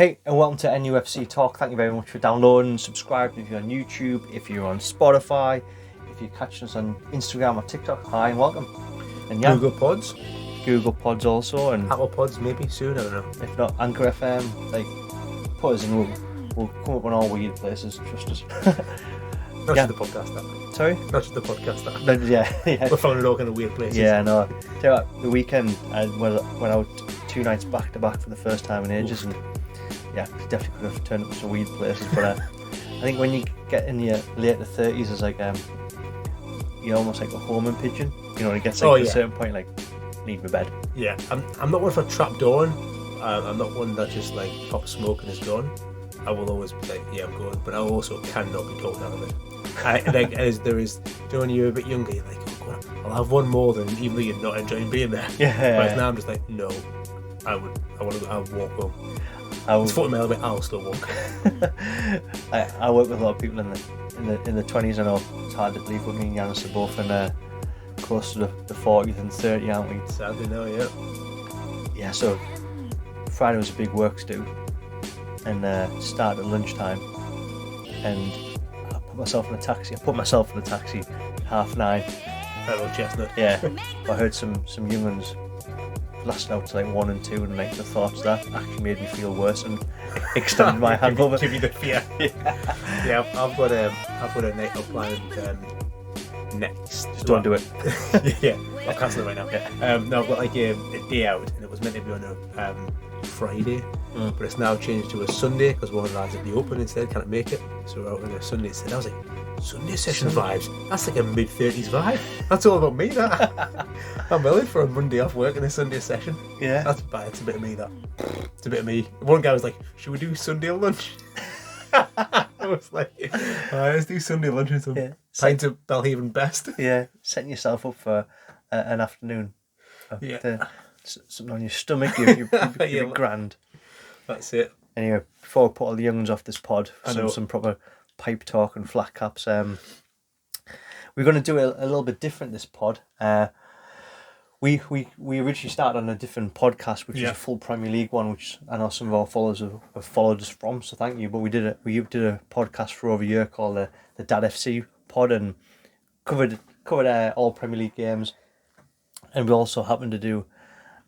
Hey, and welcome to NUFC Talk. Thank you very much for downloading, subscribing if you're on YouTube, if you're on Spotify, if you're catching us on Instagram or TikTok. Hi and welcome. And yeah, Google Pods also, and Apple Pods maybe soon, I don't know. If not, Anchor FM. Like, put us in, we'll come up on all weird places, trust us. Not just the podcast that. Sorry? Not just the podcast that. No, yeah. We're finding all kind of weird places. Yeah, no. Tell you what, the weekend I went out 2 nights back to back for the first time in ages, and yeah, definitely could have turned up some weird places. But I think when you get in your later 30s, it's like you're almost like a homing pigeon. You know, it gets like to a certain point, like need my bed. Yeah, I'm not one for trapdooring. I'm not one that just like pops smoke and is gone. I will always be like, yeah, I'm going, but I also cannot be talked out of it. Like as there is, do you know, when you're a bit younger, you're like, oh, God, I'll have one more than even though you're not enjoying being there. Yeah. Whereas now I'm just like, no, I'll walk home. It's 40 miles away, I'll still walk. I work with a lot of people in the 20s. I know it's hard to believe, but me and Yanis are both in close to the 40s and 30, aren't we? Sadly, no, yeah. Yeah, so Friday was a big works do, and started at lunchtime, and I put myself in a taxi at 9:30. Hello, Chestnut. Yeah, but I heard some young ones lasting out to like 1 and 2, and like the thoughts that actually made me feel worse and extended my hand over. Give me the fear. Yeah, I've got a night up planned next. Just don't do it. Yeah, I'll cancel it right now. Yeah. No, I've got like a day out, and it was meant to be on a Friday, but it's now changed to a Sunday because one of the lads at the Open instead can't make it, so we're out on a Sunday instead. I was like, Sunday session vibes. That's like a mid-30s vibe. That's all about me. That I'm willing for a Monday off work and a Sunday session. Yeah, that's bad. It's a bit of me. It's a bit of me. One guy was like, "Should we do Sunday lunch?" I was like, "Let's do Sunday lunch with some pints of Belhaven Best." Yeah, setting yourself up for an afternoon. Something on your stomach, you're grand. That's it. Anyway, before we put all the young ones off this pod, some proper pipe talk and flat caps, we're going to do a little bit different this pod. We originally started on a different podcast, which is a full Premier League one, which I know some of our followers have followed us from, so thank you. But we did a podcast for over a year called the Dad FC pod, and covered all Premier League games, and we also happened to do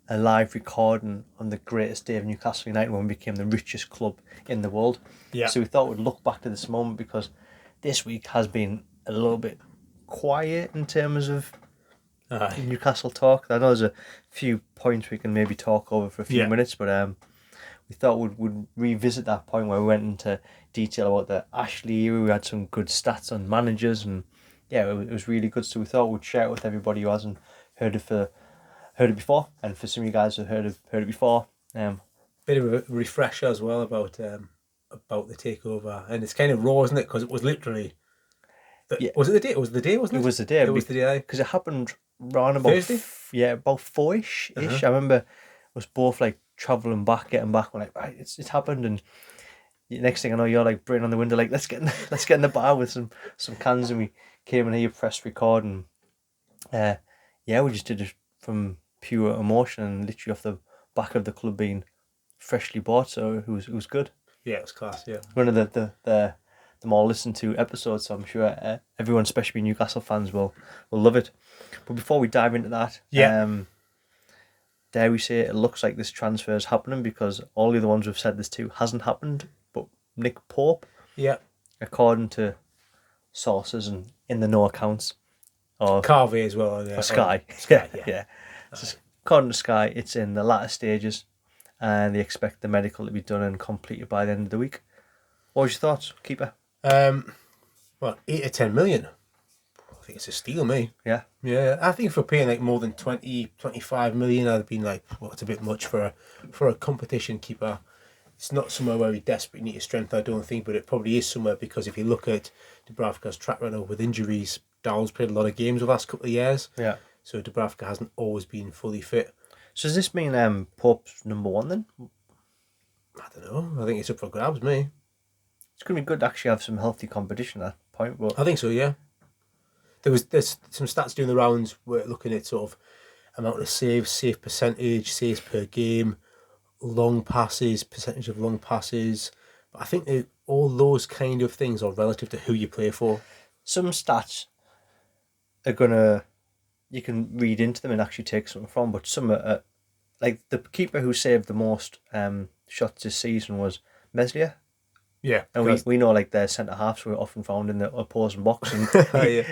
a live recording on the greatest day of Newcastle United when we became the richest club in the world. Yeah. So we thought we'd look back to this moment because this week has been a little bit quiet in terms of Newcastle talk. I know there's a few points we can maybe talk over for a few minutes, but we thought we'd revisit that point where we went into detail about the Ashley era. We had some good stats on managers, and it was really good. So we thought we'd share it with everybody who hasn't heard it before, and for some of you guys who heard it before, bit of a refresher as well about the takeover, and it's kind of raw, isn't it? Because it was literally, was it the day? It was the day, wasn't it? It was the day. It was the day because it happened around about Thursday. About 4ish. I remember it was both like travelling back, getting back. We're like, right, it's happened, and the next thing I know, you're like brain on the window, like let's get in the bar with some cans, and we came in here, pressed record, and we just did it from pure emotion and literally off the back of the club being freshly bought, so it was good. Yeah, it was class. Yeah, one of the more listened to episodes, so I'm sure everyone, especially Newcastle fans, will love it. But before we dive into that, dare we say it looks like this transfer is happening, because all the other ones we've said this to hasn't happened, but Nick Pope, according to sources and in the know accounts, or Carvey as well, or Sky. Yeah. So according to Sky, it's in the latter stages, and they expect the medical to be done and completed by the end of the week. What was your thoughts, keeper? 8 to 10 million. I think it's a steal, me. Yeah. I think for paying like more than 20-25 million, I'd have been like, it's a bit much for a competition keeper. It's not somewhere where we desperately need his strength, I don't think, but it probably is somewhere, because if you look at Dubravka's track record with injuries, Dowell's played a lot of games the last couple of years. Yeah. So Dubravka hasn't always been fully fit. So does this mean Pope's number one then? I don't know. I think it's up for grabs, me. It's going to be good to actually have some healthy competition at that point. But I think so, yeah. There's some stats doing the rounds. We're looking at sort of amount of saves, save percentage, saves per game, long passes, percentage of long passes. But I think that all those kind of things are relative to who you play for. Some stats are you can read into them and actually take something from, but some are like the keeper who saved the most shots this season was Meslier. Yeah, and we know like their centre halves were often found in the opposing box, and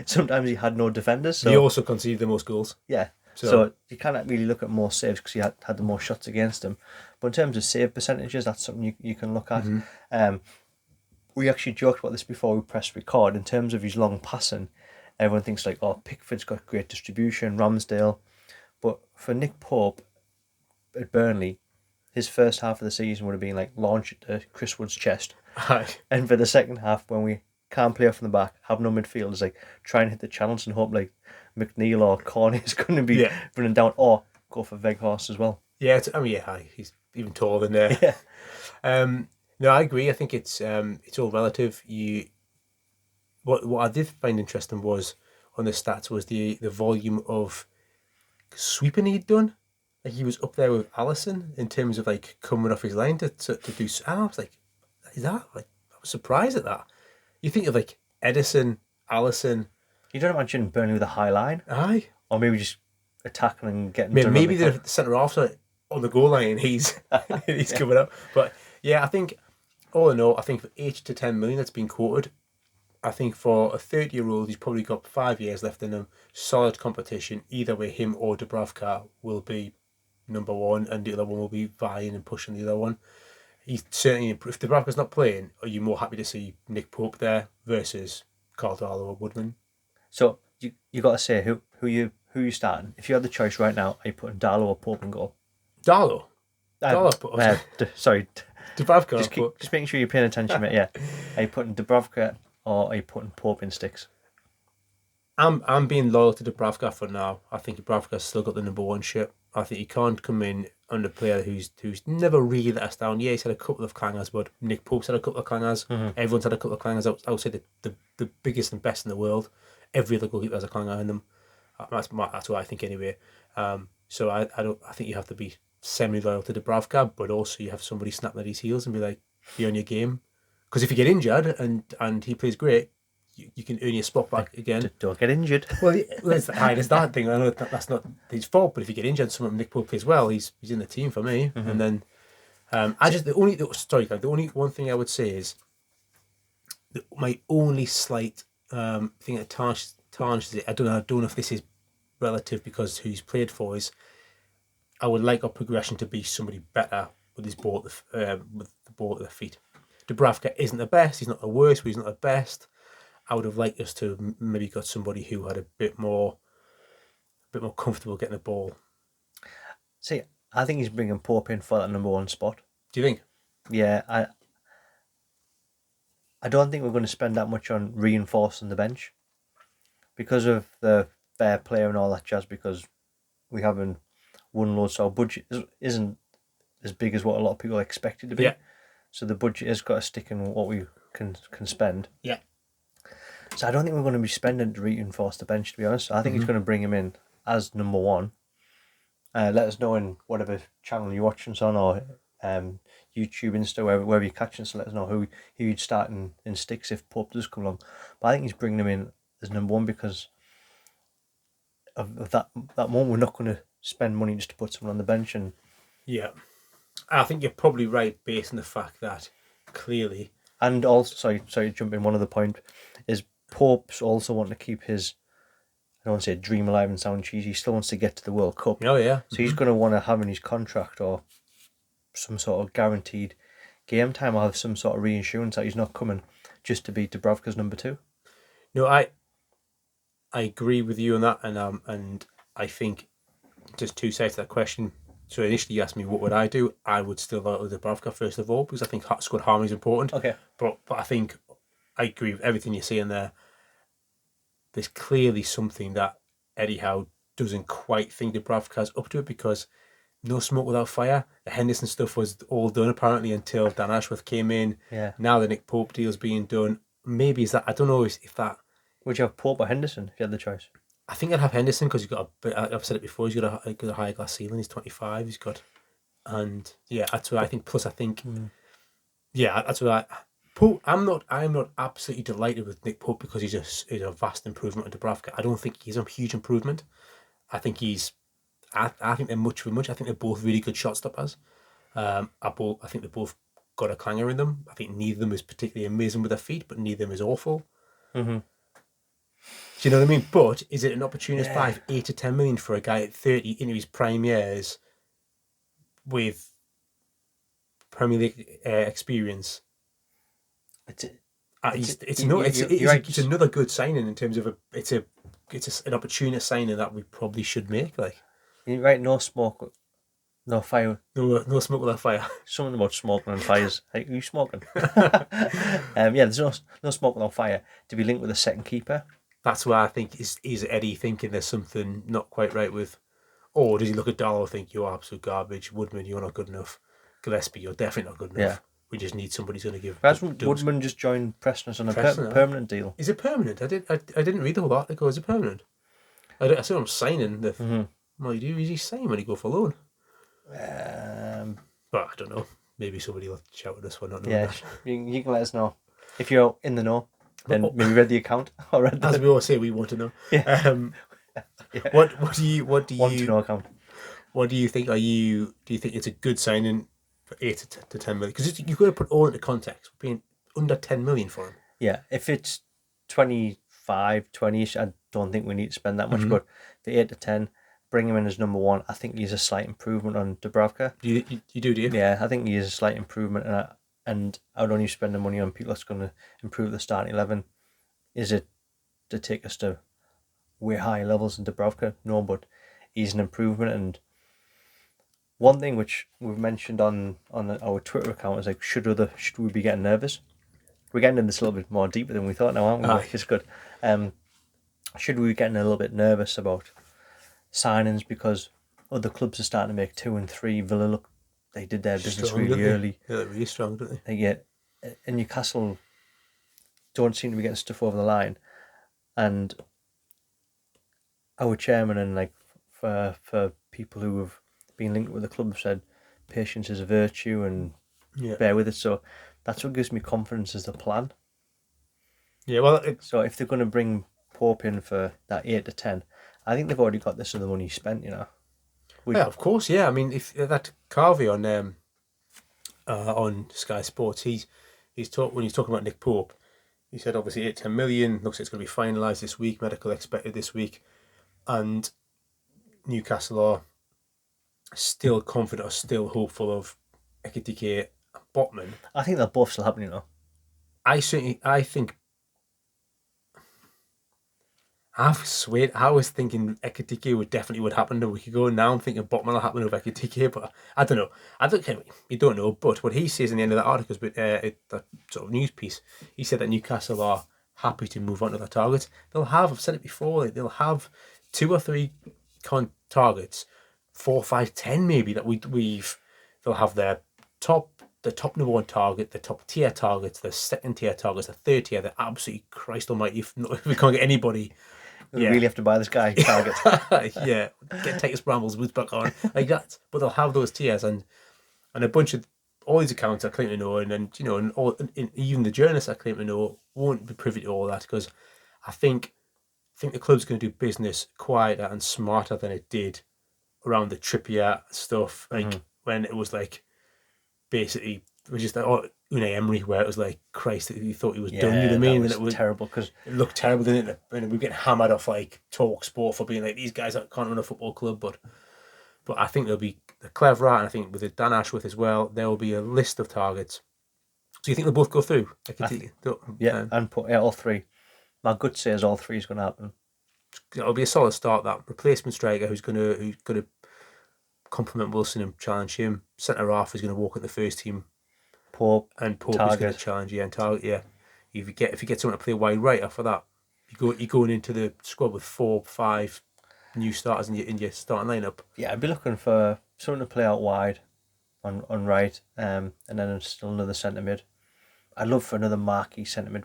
sometimes he had no defenders. So he also conceded the most goals. Yeah, so you can't really look at more saves because he had the most shots against him. But in terms of save percentages, that's something you can look at. We actually joked about this before we pressed record. In terms of his long passing, everyone thinks like, oh, Pickford's got great distribution, Ramsdale. But for Nick Pope at Burnley, his first half of the season would have been like launch it to Chris Wood's chest. And for the second half, when we can't play off from the back, have no midfielders, like try and hit the channels and hope like McNeil or Corney is going to be running down, or go for Weghorst as well. Yeah, he's even taller than there. Yeah. No, I agree. I think it's all relative. What I did find interesting was on the stats was the volume of sweeping he'd done. Like he was up there with Alisson in terms of like coming off his line to do. And I was like, is that like? I was surprised at that. You think of like Edison, Alisson. You don't imagine Burnley with a high line, aye, or maybe just attacking and getting. Maybe the centre half on the goal line. He's coming up, but yeah, I think all in all, I think for 8 to 10 million that's been quoted. I think for a 30-year-old, he's probably got 5 years left in him. Solid competition. Either way, him or Dubravka will be number one, and the other one will be vying and pushing the other one. He's certainly, if Dubravka's not playing, are you more happy to see Nick Pope there versus Carl Darlow or Woodman? So you got to say who you starting. If you had the choice right now, are you putting Darlow or Pope in goal? Darlow. Sorry, Dubravka. Just making sure you're paying attention, mate. Yeah, are you putting Dubravka or are you putting Pope in sticks? I'm being loyal to Dubravka for now. I think Dubravka's still got the number one shirt. I think he can't come in under a player who's never really let us down. Yeah, he's had a couple of clangers, but Nick Pope's had a couple of clangers. Mm-hmm. Everyone's had a couple of clangers. I would say the biggest and best in the world. Every other goalkeeper has a clanger in them. That's what I think anyway. So I think you have to be semi-loyal to Dubravka, but also you have somebody snapping at his heels and be like, be on your game. Because if you get injured and he plays great, you can earn your spot back again. Don't get injured. Well, there's that thing. I know that's not his fault, but if you get injured, someone Nick Pope plays well, he's in the team for me. Mm-hmm. And then the only one thing I would say is my only slight thing that tarnishes it. I don't know if this is relative because who he's played for is. I would like our progression to be somebody better with his ball with the ball at the feet. Dubravka isn't the best. He's not the worst, but he's not the best. I would have liked us to maybe got somebody who had a bit more comfortable getting the ball. See, I think he's bringing Pope in for that number one spot. Do you think? Yeah, I don't think we're going to spend that much on reinforcing the bench because of the fair play and all that jazz. Because we haven't won loads, so our budget isn't as big as what a lot of people expect it to be. Yeah. So the budget has got to stick in what we can spend. Yeah. So I don't think we're going to be spending to reinforce the bench, to be honest. I think he's going to bring him in as number one. Let us know in whatever channel you're watching us on, or YouTube, Insta, wherever you're catching us. So let us know who you'd start in sticks if Pope does come along. But I think he's bringing him in as number one because of that moment. We're not going to spend money just to put someone on the bench. And yeah, I think you're probably right based on the fact that clearly. And also, sorry to jump in. One other point is Pope's also wanting to keep his, I don't want to say dream alive and sound cheesy, he still wants to get to the World Cup. Oh yeah. So he's going to want to have in his contract or some sort of guaranteed game time, or have some sort of reinsurance that he's not coming just to be Dubravka's number two. No, I agree with you on that, and I think there's two sides to that question. So initially you asked me what would I do. I would still vote with Dubravka first of all because I think squad harmony is important. Okay. But I think I agree with everything you're saying there. There's clearly something that Eddie Howe doesn't quite think Dubravka's up to it because no smoke without fire. The Henderson stuff was all done apparently until Dan Ashworth came in. Yeah. Now the Nick Pope deal's being done. Maybe is that, I don't know if that. Would you have Pope or Henderson if you had the choice? I think I'd have Henderson because he's got I've said it before, he's got a high glass ceiling, he's 25, he's got And yeah, that's what I think. Plus, I think, yeah, that's what Pope. I'm not absolutely delighted with Nick Pope because he's a vast improvement on Dubravka. I don't think he's a huge improvement. I think I think they're much for much. I think they're both really good shot stoppers. I think they both got a clanger in them. I think neither of them is particularly amazing with their feet, but neither of them is awful. Mm-hmm. Do you know what I mean? But is it an opportunist buy of 8 to 10 million for a guy at 30 into his prime years with Premier League experience? It's another good signing in terms of it's an opportunist signing that we probably should make. Like, you're right, no smoke, no fire. No smoke without fire. Something about smoking and fires. Hey, are you smoking? Yeah, there's no smoke without fire to be linked with a second keeper. That's why I think is Eddie thinking there's something not quite right with, or does he look at Darlow and think you're absolute garbage? Woodman, you're not good enough. Gillespie, you're definitely not good enough. Yeah. We just need somebody who's going to give. Hasn't Woodman just joined Preston on a permanent deal? Is it permanent? I didn't read the whole article. Is it permanent? I saw him signing. Well, you do usually sign when you go for loan. But I don't know. Maybe somebody will shout at us for not knowing that. You can let us know if you're in the know. Then maybe read the account or read as we always say, we want to know. Yeah. What do you want to know account? What do you think? Do you think it's a good signing for 8 to 10 million? Because you've got to put all into context. We're paying under 10 million for him. Yeah, if it's 25, 20ish, I don't think we need to spend that much. But for 8 to 10, bring him in as number one. I think he's a slight improvement on Dubravka. You do you? Yeah, I think he is a slight improvement, and I would only spend the money on people that's going to improve the starting 11. Is it to take us to way higher levels than Dubravka? No, but he's an improvement. And one thing which we've mentioned on our Twitter account is like, should we be getting nervous? We're getting in this a little bit more deeper than we thought now, aren't we? Which is good. Should we be getting a little bit nervous about signings because other clubs are starting to make 2 and 3? Villa, they did their business really early. Yeah, they're really strong, don't they? And Newcastle don't seem to be getting stuff over the line. And our chairman and like for people who have been linked with the club have said patience is a virtue and bear with it. So that's what gives me confidence as the plan. Yeah, well, so if they're going to bring Pope in for that 8 to 10, I think they've already got this other money spent, you know. Yeah, of course, yeah. I mean, if that Carvey on Sky Sports, when he's talking about Nick Pope, he said obviously 8 to 10 million, looks like it's going to be finalised this week, medical expected this week, and Newcastle are still confident or still hopeful of Ekitike and Botman. I think they'll both still happen, you know. I think I was thinking Ekitike would happen a week ago. Now I'm thinking Botman will happen with Ekitike, but I don't know. You don't know. But what he says in the end of the article, that sort of news piece, he said that Newcastle are happy to move on to their targets. I've said it before, they'll have 2 or 3 targets, 4, 5, 10 maybe that they'll have the top number 1 target, the top tier targets, the second tier targets, the third tier. They're absolutely Christ Almighty if we can't get anybody. We really have to buy this guy target. Yeah, take his brambles boots back on like that. But they'll have those tiers and a bunch of all these accounts I claim to know, and even the journalists I claim to know won't be privy to all that, because I think the club's going to do business quieter and smarter than it did around the Trippier stuff, like when it was like basically it was just like Unai Emery, where it was like Christ, he thought he was done. You know what I mean? And it was terrible because it looked terrible, didn't it? And we were getting hammered off like Talk Sport for being like, these guys can't run a football club, but I think they're clever, and I think with Dan Ashworth as well, there will be a list of targets. So you think they'll both go through? All 3. My gut says all 3 is going to happen. It'll be a solid start. That replacement striker who's going to complement Wilson and challenge him. Centre half is going to walk in the first team. Pope is going to challenge and target. Yeah, if you get someone to play wide right after that, you're going into the squad with 4, 5 new starters in your starting lineup. Yeah, I'd be looking for someone to play out wide on right, and then still another centre mid. I'd love for another marquee centre mid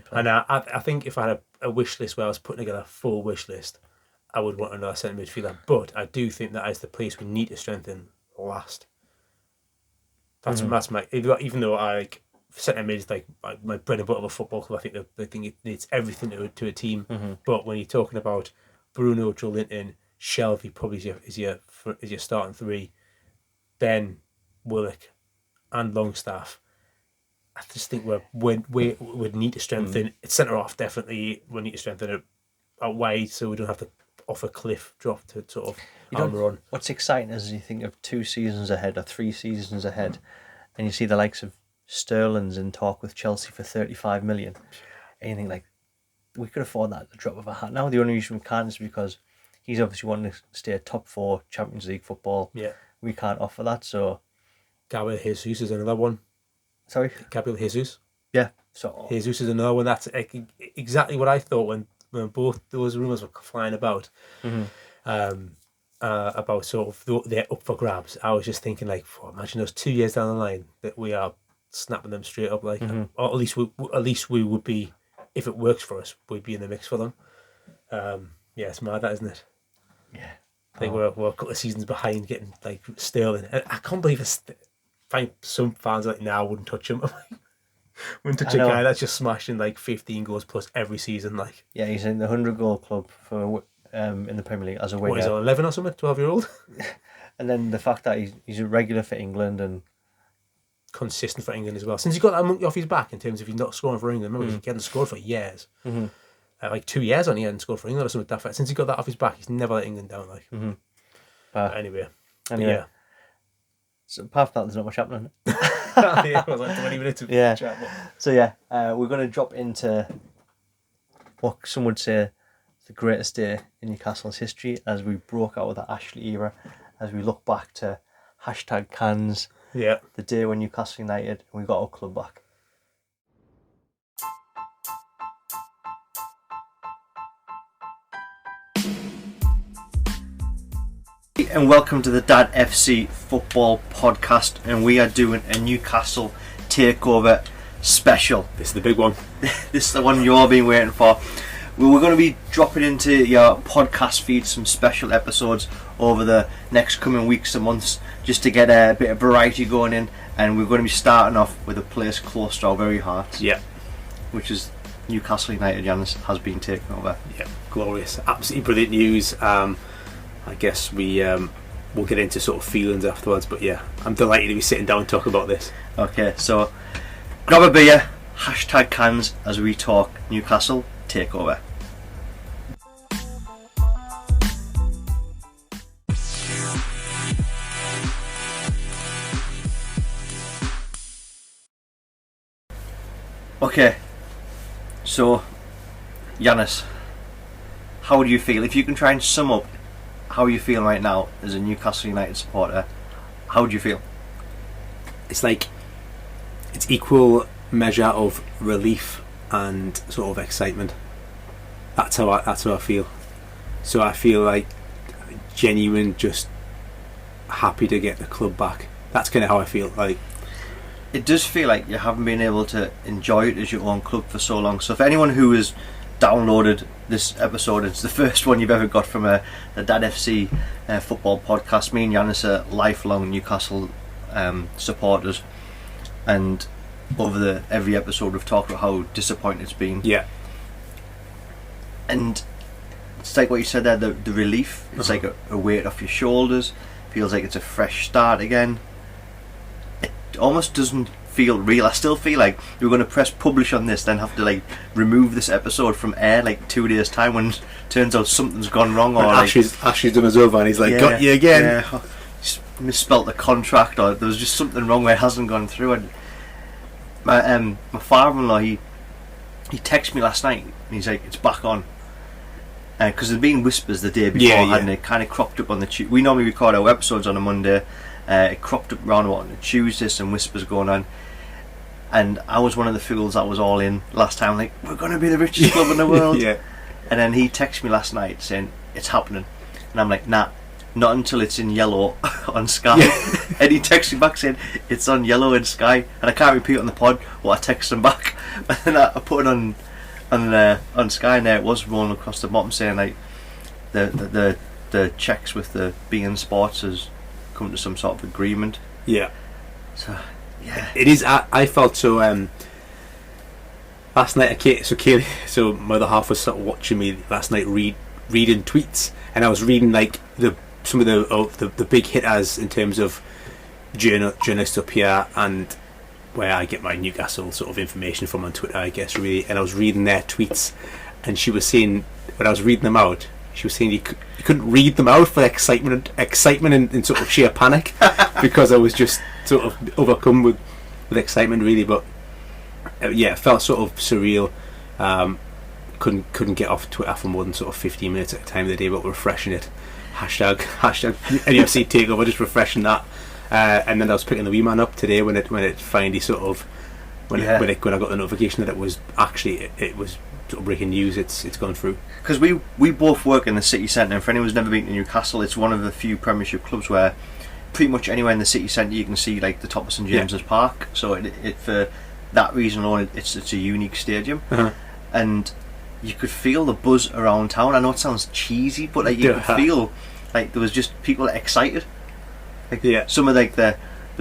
player. And I think if I had a wish list where I was putting together a full wish list, I would want another centre midfielder. But I do think that is the place we need to strengthen last. That's my even though I like centre mid is like my bread and butter of a football club. I think it needs everything to a team. But when you're talking about Bruno, Joelinton, Shelby probably is your starting three, Ben, Willock, and Longstaff. I just think we would need to strengthen centre off. Definitely, we need to strengthen it out wide so we don't have to off a cliff drop to sort of hammer on. What's exciting is you think of 2 seasons ahead or 3 seasons ahead, and you see the likes of Sterling's in talk with Chelsea for 35 million, and you think like we could afford that at the drop of a hat. Now the only reason we can't is because he's obviously wanting to stay at top 4 Champions League football. Yeah, we can't offer that. So Gabriel Jesus is another one. Sorry, Gabriel Jesus. Yeah, so Jesus is another one. That's exactly what I thought when both those rumours were flying about. About sort of they're up for grabs. I was just thinking like, imagine those 2 years down the line that we are snapping them straight up, like, or at least we would be, if it works for us, we'd be in the mix for them. Yeah, it's mad, that, isn't it? Yeah, I think we're a couple of seasons behind getting like Sterling. I can't believe find some fans like now wouldn't touch him. Wouldn't touch a guy that's just smashing like 15 goals plus every season. Like, yeah, he's in the 100-goal club for in the Premier League as a winger. What is it, 11 or something? 12-year-old. And then the fact that he's a regular for England and consistent for England as well. Since he got that monkey off his back in terms of he's not scoring for England. Remember, he hadn't scored for years. Like 2 years on he hadn't scored for England or something like that. Since he got that off his back, he's never let England down. Like, anyway. Yeah. So apart from that, there's not much happening. Yeah, it was like 20 minutes of chat. So yeah, we're going to drop into what some would say the greatest day in Newcastle's history as we broke out of the Ashley era, as we look back to #Cans, the day when Newcastle United and we got our club back. And welcome to the Dad FC Football Podcast, and we are doing a Newcastle Takeover special. This is the big one. This is the one you've all been waiting for. We're going to be dropping into your podcast feed some special episodes over the next coming weeks and months, just to get a bit of variety going in, and we're going to be starting off with a place close to our very hearts. Yeah. Which is Newcastle United. Giannis has been taken over. Yeah, glorious. Absolutely brilliant news. I guess we'll get into sort of feelings afterwards, but yeah, I'm delighted to be sitting down and talking about this. Okay, so grab a beer, #Cans as we talk Newcastle Takeover. Okay, so Giannis, how do you feel? If you can try and sum up how you feel right now as a Newcastle United supporter, how do you feel? It's like it's equal measure of relief and sort of excitement. That's how I feel. So I feel like genuine, just happy to get the club back. That's kind of how I feel. Like, it does feel like you haven't been able to enjoy it as your own club for so long. So for anyone who has downloaded this episode, it's the first one you've ever got from the Dad FC Football Podcast. Me and Giannis are lifelong Newcastle supporters, and over every episode we've talked about how disappointing it's been. Yeah. And it's like what you said there, the relief. It's like a weight off your shoulders. Feels like it's a fresh start again. It almost doesn't feel real. I still feel like we're going to press publish on this, then have to like remove this episode from air like 2 days time when it turns out something's gone wrong, or Ashley's done us over and he's like, got you again. Yeah, just misspelt the contract, or there was just something wrong where it hasn't gone through. And my father-in-law, he texted me last night and he's like, it's back on. Because there'd been whispers the day before, hadn't it? Kind of cropped up on the Tuesday. We normally record our episodes on a Monday. It cropped up around on a Tuesday, some whispers going on. And I was one of the fools that was all in last time, like, we're going to be the richest club in the world. Yeah. And then he texted me last night saying, it's happening. And I'm like, nah, not until it's in yellow on Sky. Yeah. And he texted me back saying, it's on yellow in Sky. And I can't repeat on the pod what I texted him back. But then I put it on Sky, and there it was rolling across the bottom saying like the checks with the beIN Sports has come to some sort of agreement. Yeah. So Yeah. It is. I felt so. Last night, so my other half was sort of watching me last night reading tweets, and I was reading like some of the big hitters in terms of journalists up here, and where I get my Newcastle sort of information from on Twitter, I guess, really. And I was reading their tweets, and she was saying, when I was reading them out, she was saying you couldn't read them out for excitement and sort of sheer panic, because I was just sort of overcome with excitement, really. But yeah, it felt sort of surreal. Couldn't get off Twitter for more than sort of 15 minutes at a time of the day, but refreshing it. Hashtag NUFC Takeover, just refreshing that. And then I was picking the wee man up today when it finally sort of when I got the notification that it was sort of breaking news. It's gone through. Because we both work in the city centre, and for anyone who's never been to Newcastle, it's one of the few Premiership clubs where pretty much anywhere in the city centre you can see like the top of St James's Park. So it for that reason alone, it's a unique stadium, and you could feel the buzz around town. I know it sounds cheesy, but like you could feel like there was just people excited. Like some of like the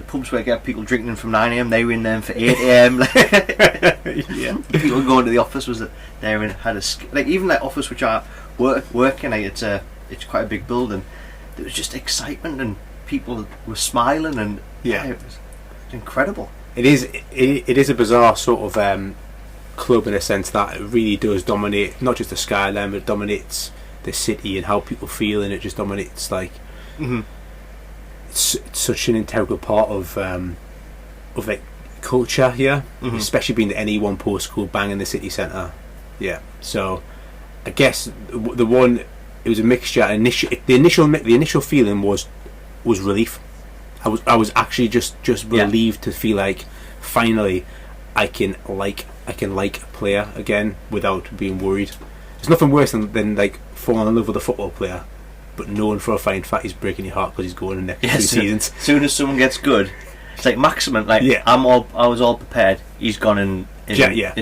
pubs where I get people drinking from 9 a.m, they were in there for 8 a.m. People going to the office was there and had like even that office which I work in. Like it's quite a big building. There was just excitement and people were smiling and it was incredible. It is a bizarre sort of club in a sense that it really does dominate not just the skyline, but it dominates the city and how people feel, and it just dominates like it's such an integral part of like culture here, especially being the NE1 postcode bang in the city centre. Yeah, so I guess the one, it was a mixture. The initial feeling was relief. I was actually just relieved to feel like finally I can like a player again without being worried. There's nothing worse than like falling in love with a football player, but knowing for a fact he's breaking your heart because he's going in the next 2 seasons. As soon as someone gets good, it's like Maximin. Like I was all prepared. He's gone in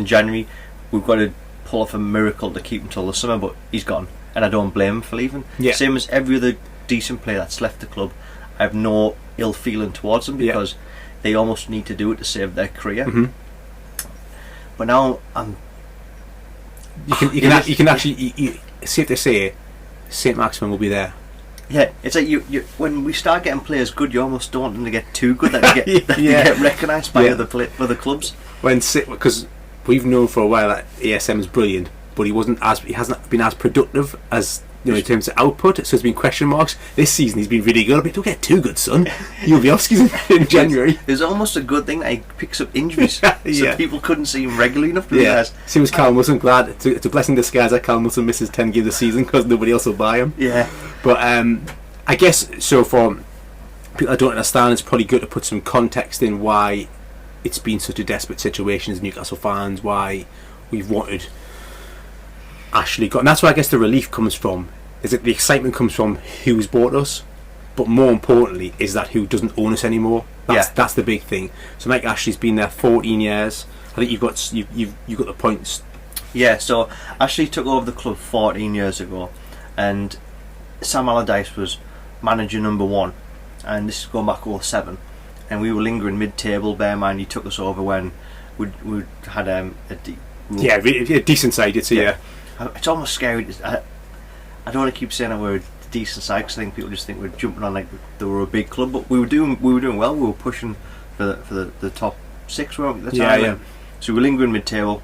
January. We've got to pull off a miracle to keep him till the summer, but he's gone, and I don't blame him for leaving. Same as every other decent player that's left the club. I have no ill feeling towards them because they almost need to do it to save their career. But now you can actually safe to say St Maximin will be there. Yeah, it's like you when we start getting players good, you almost don't want them to get too good that they get recognised by other clubs. Because we've known for a while that ASM is brilliant, but he hasn't been as productive as in terms of output, so there's been question marks. This season he's been really good, but don't get too good, son. You'll be off in January. It's almost a good thing that he picks up injuries, so people couldn't see him regularly enough. See, was Callum Wilson glad? It's a blessing in disguise that Callum Wilson misses 10 games a season because nobody else will buy him. But I guess so. For people that don't understand, it's probably good to put some context in why it's been such a desperate situation as Newcastle fans. Why we've wanted Ashley got, and that's where I guess the relief comes from. Is that the excitement comes from who's bought us, but more importantly is that who doesn't own us anymore. That's the big thing. So Mike Ashley's been there 14 years. I think you've got the points. Yeah. So Ashley took over the club 14 years ago, and Sam Allardyce was manager number 1, and this is going back 2007, and we were lingering mid-table. Bear in mind, he took us over when we had a decent side. It's almost scary. I don't want to keep saying that we're a decent side because I think people just think we're jumping on like they were a big club, but we were doing well. We were pushing for the top 6, weren't we? So we were lingering mid-table.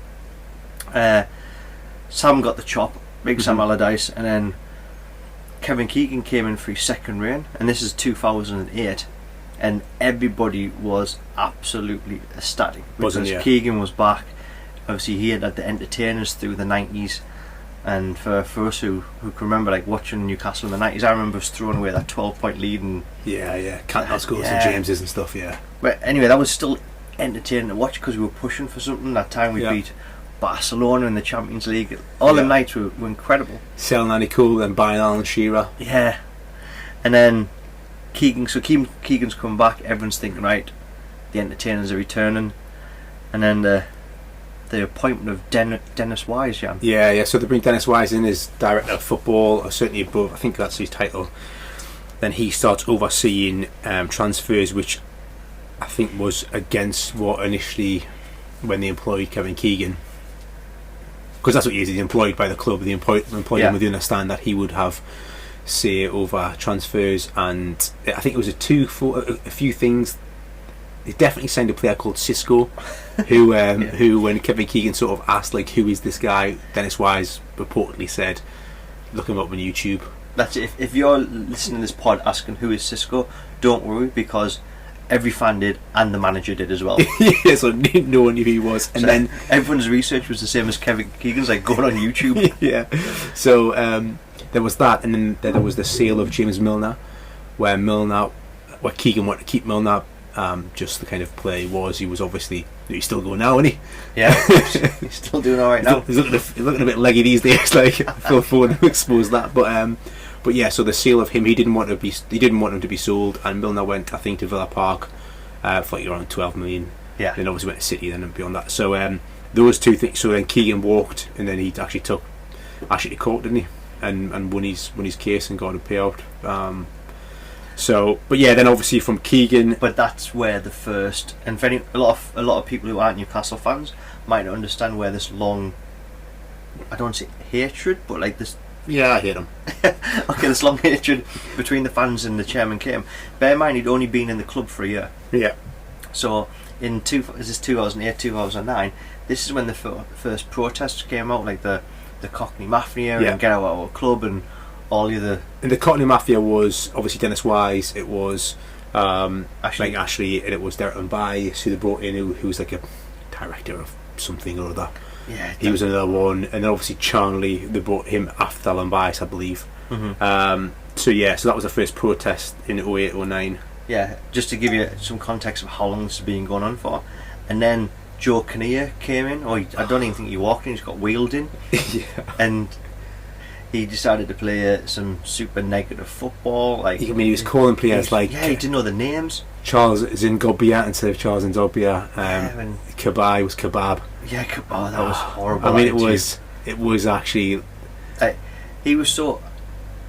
Sam got the chop, Sam Allardyce, and then Kevin Keegan came in for his second reign, and this is 2008, and everybody was absolutely ecstatic because Keegan was back. Obviously, he had the entertainers through the 90s. And for us who can remember like watching Newcastle in the 90s, I remember us throwing away that 12-point lead and Canthouse goals and James's and stuff. But anyway, that was still entertaining to watch because we were pushing for something. That time we beat Barcelona in the Champions League. All the nights were incredible. Selling Annie Cool, then buying Alan Shearer. And then Keegan's come back. Everyone's thinking, right, the entertainers are returning, and then the appointment of Dennis Wise, Jan. So they bring Dennis Wise in as director of football, or certainly above. I think that's his title. Then he starts overseeing transfers, which I think was against what initially when they employed Kevin Keegan, because that's what he is. He's employed by the club. They employed him with the understand that he would have say over transfers, and I think it was a few things. They definitely signed a player called Cisco, who when Kevin Keegan sort of asked like, who is this guy, Dennis Wise reportedly said, look him up on YouTube. That's it. If you're listening to this pod asking who is Cisco, don't worry, because every fan did, and the manager did as well. Yeah, so no one knew who he was, and then everyone's research was the same as Kevin Keegan's, like going on YouTube. Yeah, so there was that, and then there was the sale of James Milner, where Keegan wanted to keep Milner, just the kind of player he was obviously. He's still going now, isn't he? Yeah, he's still doing all right now. He's looking a bit leggy these days. Like, I feel forward to expose that, but yeah. So the sale of him, he didn't want him to be sold, and Milner went, I think, to Villa Park for like around 12 million. Yeah. Then obviously went to City, then and beyond that. So those two things. So then Keegan walked, and then he actually took Ashley to court, didn't he? And won his case and got a payout. So, but yeah, then obviously from Keegan. But that's where the first, and for a lot of people who aren't Newcastle fans might not understand where this long, I don't want to say hatred, but like this. Yeah, I hate him. Okay, this long hatred between the fans and the chairman came. Bear in mind, he'd only been in the club for a year. Yeah. So in 2008, 2009, this is when the first protests came out, like the Cockney Mafia and Get Out of Our Club and all the other. And the Cockney Mafia was obviously Dennis Wise. It was Ashley, and it was Derek Mbai, who they brought in, who was like a director of something or other. Yeah, he was another one, and then obviously Charnley, they brought him after Lambais, I believe. Mm-hmm. So that was the first protest in 08, 09. Yeah, just to give you some context of how long this has been going on for. And then Joe Kinnear came in, I don't even think he walked in, he just got wheeled in. Yeah. And he decided to play some super negative football. Like, I mean, he was calling players like... Yeah, he didn't know the names. Charles Zingobia instead of Charles Nzobia. Kabai was Kebab. Yeah, that was horrible. I mean, it was actually... he was so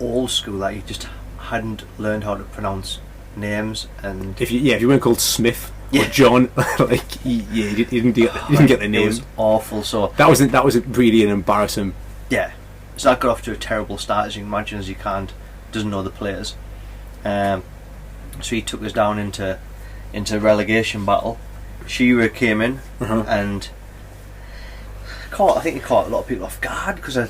old school that he just hadn't learned how to pronounce names. And if you weren't called Smith or John, like he didn't get the name. It was awful. So that was really an embarrassing. Yeah. So that got off to a terrible start, as you can imagine, as you doesn't know the players. So he took us down into relegation battle. Shearer came in and I think he caught a lot of people off guard because I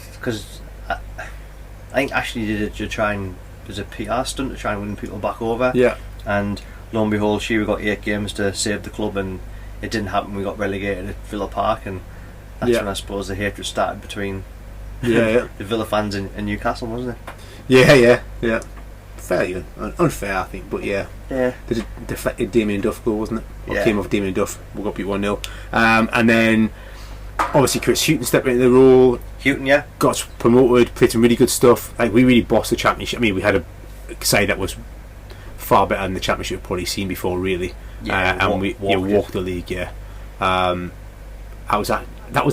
think Ashley did it to try and there's a PR stunt to try and win people back over. Yeah. And lo and behold, Shearer got 8 games to save the club, and it didn't happen. We got relegated at Villa Park, and that's when I suppose the hatred started between the Villa fans and Newcastle, wasn't it? Yeah. Fairly unfair, I think, but yeah. They deflected Damien Duff goal, wasn't it? Or came off Damien Duff. We got beat 1-0. And then obviously Chris Hughton stepped into the role. Hughton, got promoted, played some really good stuff. Like, we really bossed the championship. I mean, we had a side that was far better than the championship we've probably seen before, really. And we walked the league. That was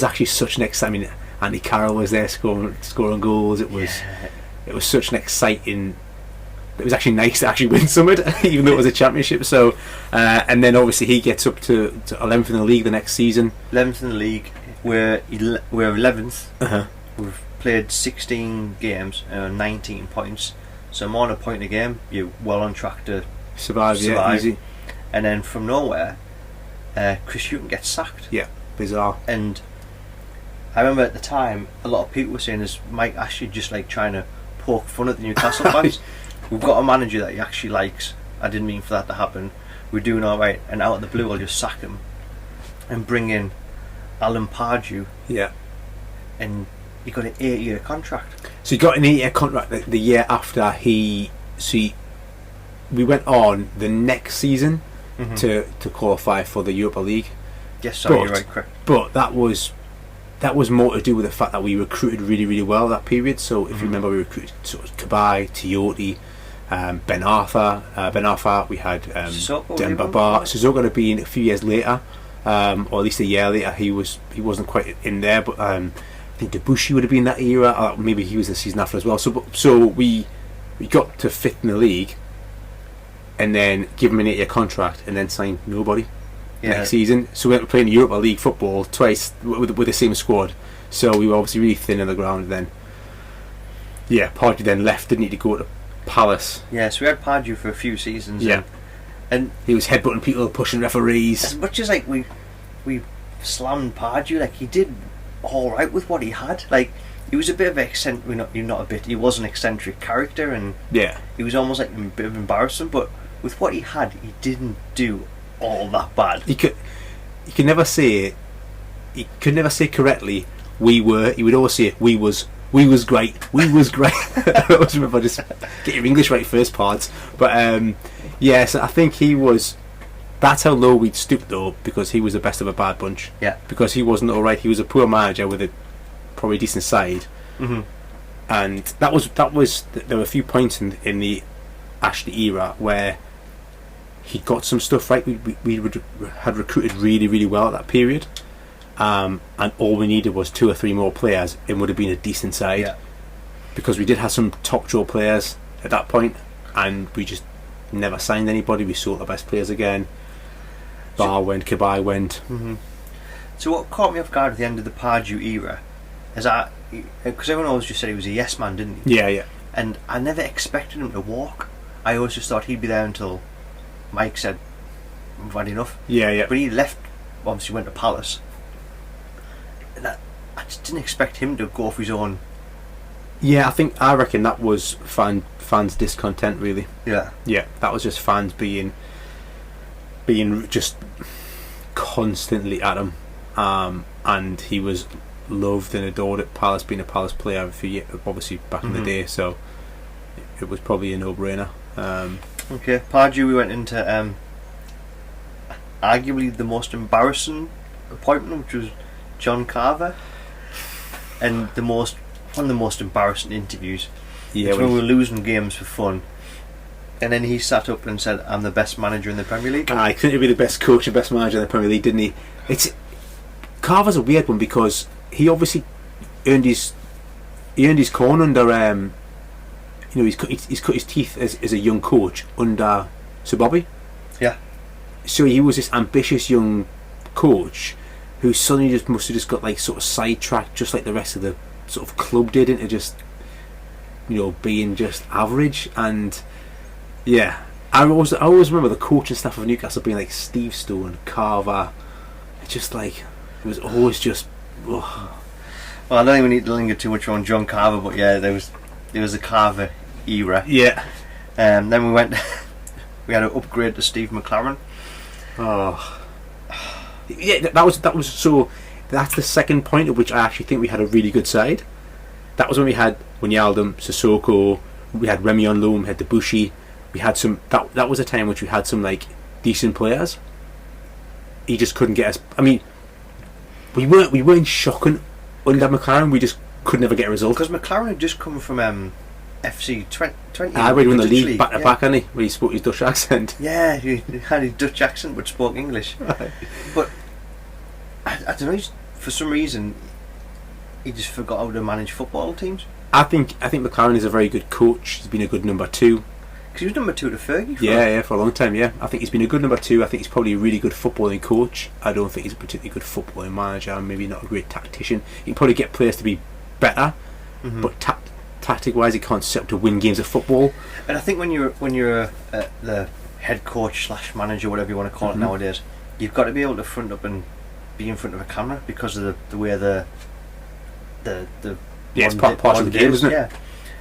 actually such an exciting. I mean, Andy Carroll was there scoring goals. It was such an exciting. It was actually nice to actually win something, even though it was a championship. So, and then obviously he gets up to 11th in the league the next season. 11th in the league. We're 11th. We've played 16 games, 19 points. So more than a point a game. You're well on track to survive. Yeah, easy. And then from nowhere, Chris Hughton gets sacked. Yeah, bizarre. And I remember at the time, a lot of people were saying, "Is Mike Ashley just like trying to poke fun at the Newcastle fans? We've got a manager that he actually likes. I didn't mean for that to happen. We're doing all right, and out of the blue, I'll just sack him and bring in Alan Pardew." Yeah. And he got an 8-year contract. So he got an 8-year contract the year after we went on the next season to qualify for the Europa League. Yes, sorry, you're right, correct. But that was more to do with the fact that we recruited really, really well that period. So if you remember, we recruited sort of Kabai, Tiote, Ben Arthur, we had Demba Bar. Sissoko had been a few years later, or at least a year later. He wasn't quite in there, but I think Debussy would have been that era, or maybe he was the season after as well. So we got to 5th in the league, and then give him an 8-year contract, and then sign nobody next season. So we went playing Europa League football twice with the same squad. So we were obviously really thin on the ground. And then, Pardew then left, didn't he, to go to Palace. Yeah, so we had Pardew for a few seasons. Yeah. And he was headbutting people, pushing referees. As much as like we slammed Pardew, like he did all right with what he had. Like he was a bit of he was an eccentric character, and he was almost like a bit of embarrassing. But with what he had, he didn't do all that bad. He could never say correctly. We were. He would always say we was great. We was great. I always remember just get your English right first parts. But so I think he was. That's how low we'd stooped though, because he was the best of a bad bunch. Yeah. Because he wasn't all right. He was a poor manager with a probably decent side. Mm-hmm. And that was. There were a few points in the Ashley era where he got some stuff right. We had recruited really, really well at that period. And all we needed was 2 or 3 more players, and would have been a decent side, because we did have some top draw players at that point, and we just never signed anybody. We sold the best players again. Bar went, Kabai went. Mm-hmm. So what caught me off guard at the end of the Pardew era is that, because everyone always just said he was a yes man, didn't he? Yeah. And I never expected him to walk. I always just thought he'd be there until Mike said we've had enough. Yeah. But he left, obviously went to Palace. I just didn't expect him to go off his own. Yeah, I reckon that was fans' discontent, really. Yeah, that was just fans being just constantly at him, and he was loved and adored at Palace, being a Palace player obviously back in the day. So it was probably a no-brainer. Okay, Pardew, we went into arguably the most embarrassing appointment, which was John Carver, and one of the most embarrassing interviews. Yeah, when we were losing games for fun, and then he sat up and said, "I'm the best manager in the Premier League." I couldn't be the best coach and best manager in the Premier League, didn't he? Carver's a weird one, because he obviously earned his corn under he's cut his teeth as a young coach under Sir Bobby. Yeah. So he was this ambitious young coach who suddenly must have just got like sort of sidetracked, just like the rest of the sort of club did, into just being just average. And I always remember the coaching staff of Newcastle being like Steve Stone, Carver. It's just like it was always just. Ugh. Well, I don't think we need to linger too much on John Carver, but there was the Carver era. Yeah. Then we had an upgrade to Steve McLaren. Oh. Yeah, that was so. That's the second point at which I actually think we had a really good side. That was when we had Wijnaldum, Sissoko, we had Remy on loan, we had Debussy, we had some. That was a time in which we had some like decent players. He just couldn't get us. I mean, we weren't shocking under McLaren. We just could never get a result. Because McLaren had just come from FC 20. I read won the league back to back, hadn't he? Where he spoke his Dutch accent. Yeah, he had his Dutch accent but spoke English. Right. But I don't know. For some reason, he just forgot how to manage football teams. I think McLaren is a very good coach. He's been a good number 2. Because he was number 2 to Fergie. For a long time. Yeah, I think he's been a good number 2. I think he's probably a really good footballing coach. I don't think he's a particularly good footballing manager. Maybe not a great tactician. He can probably get players to be better, but tactic-wise, he can't set up to win games of football. And I think when you're the head coach / manager, whatever you want to call it nowadays, you've got to be able to front up and be in front of a camera, because of the way the it's part of the game, isn't it? Yeah,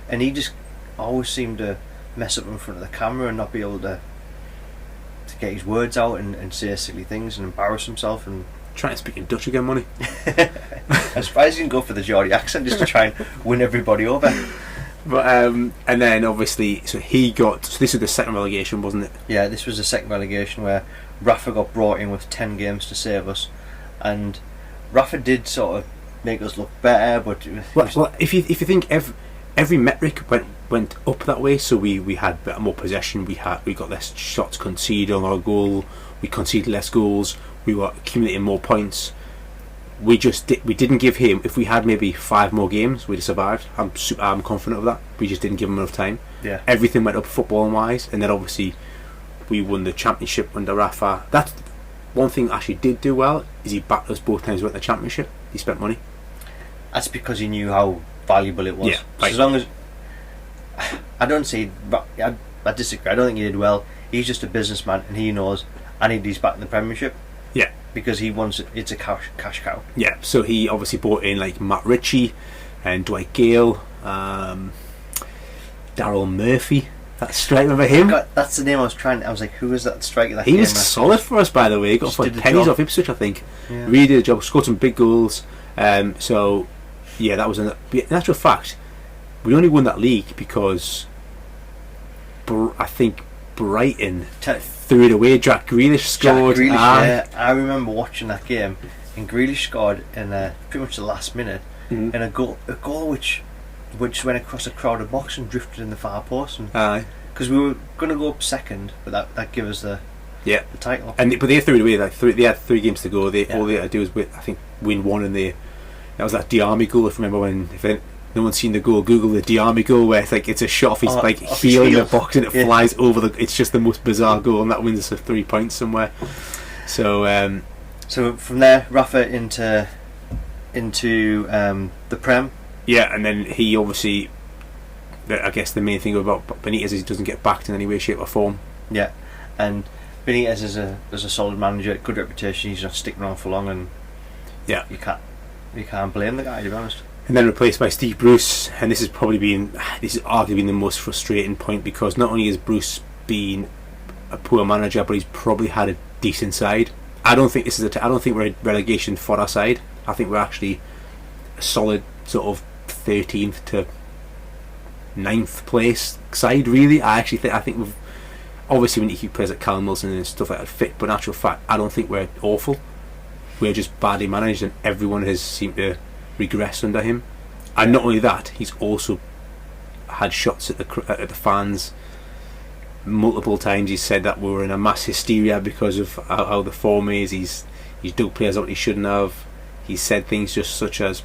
and he just always seemed to mess up in front of the camera and not be able to get his words out and say silly things and embarrass himself and trying to speak in Dutch again, money. I'm surprised he didn't go for the Geordie accent just to try and win everybody over. But and then obviously, so this is the second relegation, wasn't it? Yeah, this was the second relegation where Rafa got brought in with 10 games to save us, and Rafa did sort of make us look better, but well, if you think every metric went up that way, so we had more possession, we got less shots conceded on our goal, we conceded less goals, we were accumulating more points. We didn't give him. If we had maybe 5 more games, we'd have survived. I'm confident of that. We just didn't give him enough time. Yeah. Everything went up football wise, and then obviously we won the championship under Rafa. That's one thing actually did do well, is he backed us both times we went the championship. He spent money. That's because he knew how valuable it was. Yeah, right. So as long as I don't say, I disagree. I don't think he did well. He's just a businessman, and he knows I need these back in the Premiership. Yeah, because he wants it. It's a cash cow. Yeah, so he obviously brought in like Matt Ritchie and Dwight Gale, Daryl Murphy. That strike, remember him? That's the name I was trying. I was like, who was that striker? That he was solid for us, by the way. He got for pennies off Ipswich, I think. Yeah. Really did a job. Scored some big goals. So yeah, that was in actual fact. We only won that league because I think Brighton threw it away. Jack Grealish scored. Jack Grealish, yeah. I remember watching that game, and Grealish scored in pretty much the last minute, and a goal which went across a crowded box and drifted in the far post. Because we were going to go up second, but that gave us the title. But they threw it away. They had 3 games to go. All they had to do was win one, and that was that Diarmi goal. If you remember if no one's seen the goal, Google the Diarmi goal where it's a shot off his heel in the box and it flies over it's just the most bizarre goal, and that wins us 3 points somewhere. So so from there, Rafa into the Prem. Yeah, and then he obviously, I guess the main thing about Benitez is he doesn't get backed in any way, shape or form. Yeah, and Benitez is a solid manager, good reputation. He's not sticking around for long, and you can't blame the guy, to be honest. And then replaced by Steve Bruce, and this has arguably been the most frustrating point, because not only has Bruce been a poor manager, but he's probably had a decent side. I don't think we're a relegation for our side. I think we're actually a solid sort of 13th to 9th place side, really. I think we've obviously, we need to keep players like Callum Wilson and stuff like that fit, but in actual fact I don't think we're awful. We're just badly managed, and everyone has seemed to regress under him. And not only that, he's also had shots at the fans multiple times. He's said that we were in a mass hysteria because of how the form is. He's dug players out he shouldn't have. He's said things just such as,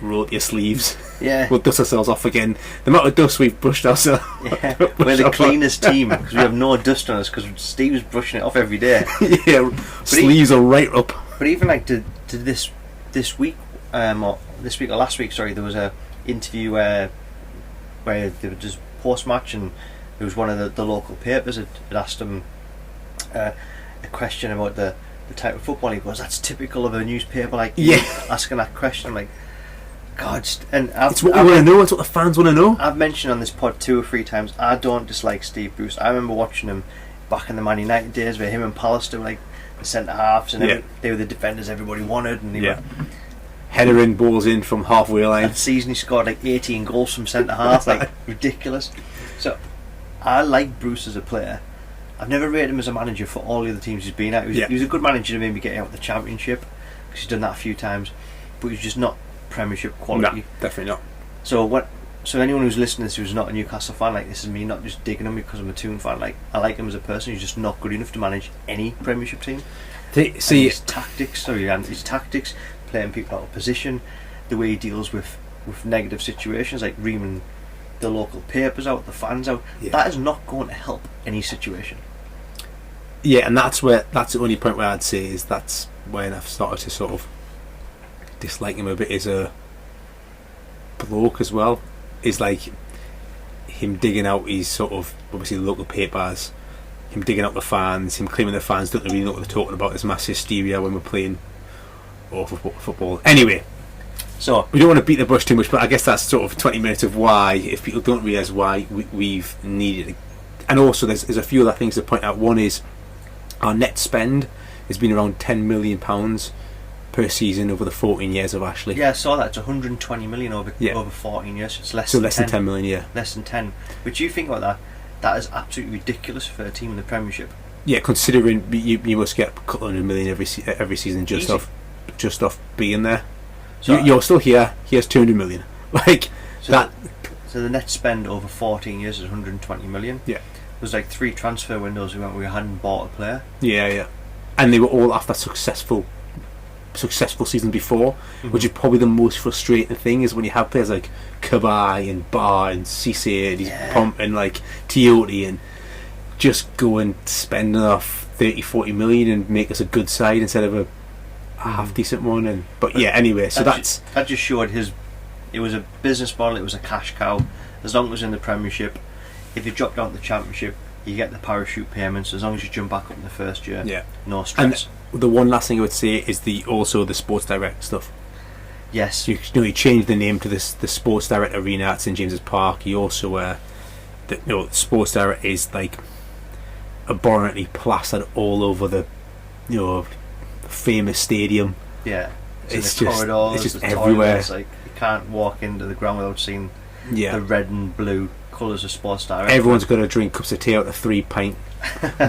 roll up your sleeves. Yeah. We'll dust ourselves off again. The amount of dust we've brushed ourselves. Yeah. We're the cleanest team because we have no dust on us, because Steve's brushing it off every day. Yeah, sleeves are right up. But even like to this week, or last week, sorry, there was a interview where they were just post match, and it was one of the local papers had asked him a question about the type of football. He goes, "That's typical of a newspaper, like asking that question." I'm like, God, and it's what we want to know. It's what the fans want to know. I've mentioned on this pod 2 or 3 times, I don't dislike Steve Bruce. I remember watching him back in the Man United days, where him and Pallister were like the centre halves, and they were the defenders everybody wanted, and header in, balls in from halfway line. That season he scored like 18 goals from centre half, like ridiculous. So I like Bruce as a player. I've never rated him as a manager for all the other teams he's been at. He was a good manager to maybe get out of the Championship, because he's done that a few times, but he's just not Premiership quality. No, definitely not. So anyone who's listening to this who's not a Newcastle fan, like, this is me not just digging him because I'm a Toon fan. Like, I like him as a person. He's just not good enough to manage any Premiership team. His tactics, playing people out of position, the way he deals with negative situations, like reaming the local papers out, the fans out, that is not going to help any situation. Yeah, and that's the only point where I'd say is that's when I've started to sort of dislike him a bit as a bloke as well. Is like him digging out his sort of, obviously, the local papers, him digging out the fans, him claiming the fans don't really know what they're talking about, this mass hysteria when we're playing awful football. Anyway, so we don't want to beat the bush too much, but I guess that's sort of 20 minutes of why, if people don't realise why we've needed it. And also there's a few other things to point out. One is our net spend has been around £10 million per season over the 14 years of Ashley. Yeah, I saw that. It's 120 million over 14 years. So it's less than 10 million, yeah. Less than 10. But you think about that is absolutely ridiculous for a team in the Premiership. Yeah, considering you must get a couple hundred million every season just off being there. So you're still here. Here's 200 million. Like that. So the net spend over 14 years is 120 million. Yeah. There's like 3 transfer windows we hadn't bought a player. Yeah. And they were all after successful season before, which is probably the most frustrating thing, is when you have players like Kabai and Barr and Cisse and Pomp and like Tiote, and just go and spend off 30-40 million and make us a good side instead of a half decent one. But anyway, so that just showed it was a business model. It was a cash cow. As long as it was in the Premiership, if you drop down to the Championship, you get the parachute payments. As long as you jump back up in the first year, no stress. And the one last thing I would say is also the Sports Direct stuff. Yes, you changed the name to the Sports Direct Arena at St James's Park. You also Sports Direct is like abhorrently plastered all over the famous stadium. Yeah, it's the corridors, it's just the everywhere. Toilets, like you can't walk into the ground without seeing the red and blue colours of Sports Direct. Everyone's got to drink cups of tea out of 3-pint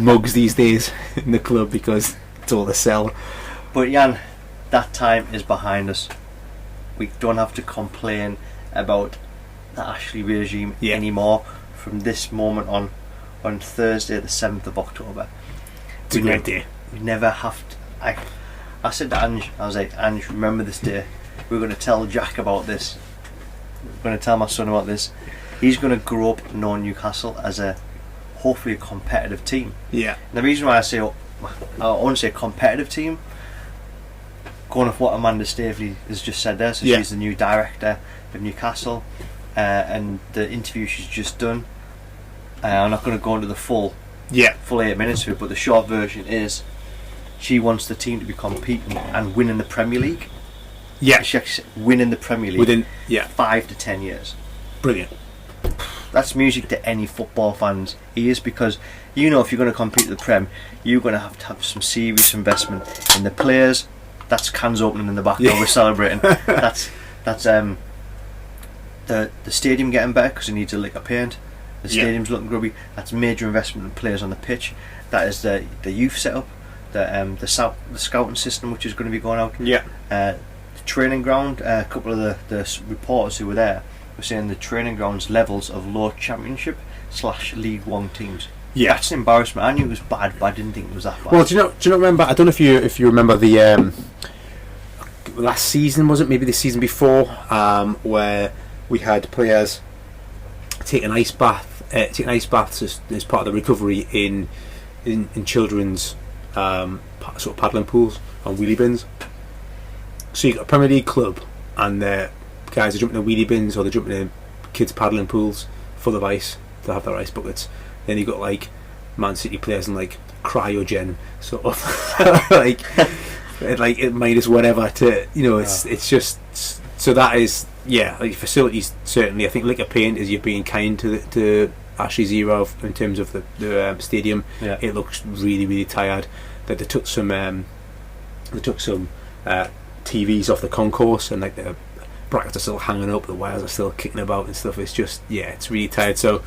mugs these days in the club because it's all they sell. But Jan, that time is behind us. We don't have to complain about the Ashley regime anymore from this moment on Thursday the 7th of October. It's a great day. We never have to... I said to Ange, I was like, Ange, remember this day. We're going to tell Jack about this. We're going to tell my son about this. He's going to grow up knowing Newcastle as hopefully a competitive team. Yeah. And the reason why I want to say a competitive team, going off what Amanda Staveley has just said there, so she's the new director of Newcastle, and the interview she's just done. I'm not going to go into the full 8 minutes of it, but the short version is she wants the team to be competing and winning the Premier League. Yeah, she actually winning the Premier League within 5 to 10 years. Brilliant. That's music to any football fans' ears, because if you're going to compete at the Prem, you're going to have some serious investment in the players. That's cans opening in the background. We're celebrating. That's the stadium getting better because it needs a lick of paint. The stadium's looking grubby. That's major investment in players on the pitch. That is the youth setup, the scouting system which is going to be going out. The training ground. A couple of the reporters who were there were saying the training ground's levels of low Championship / League One teams. Yeah, that's an embarrassment. I knew it was bad, but I didn't think it was that bad. Well, do you not remember? I don't know if you remember the last season, was it? Maybe the season before, where we had players taking ice baths as part of the recovery in children's sort of paddling pools on wheelie bins. So you got a Premier League club, and the guys are jumping in wheelie bins, or they're jumping in kids paddling pools full of ice to have their ice buckets. Then you got like Man City players and like cryogen sort of like minus whatever to it's just so that is like facilities certainly. I think lick of paint is you're being kind to Ashley's era in terms of the stadium. It looks really really tired. That they took some TVs off the concourse, and like the brackets are still hanging up, the wires are still kicking about and stuff. It's just it's really tired. So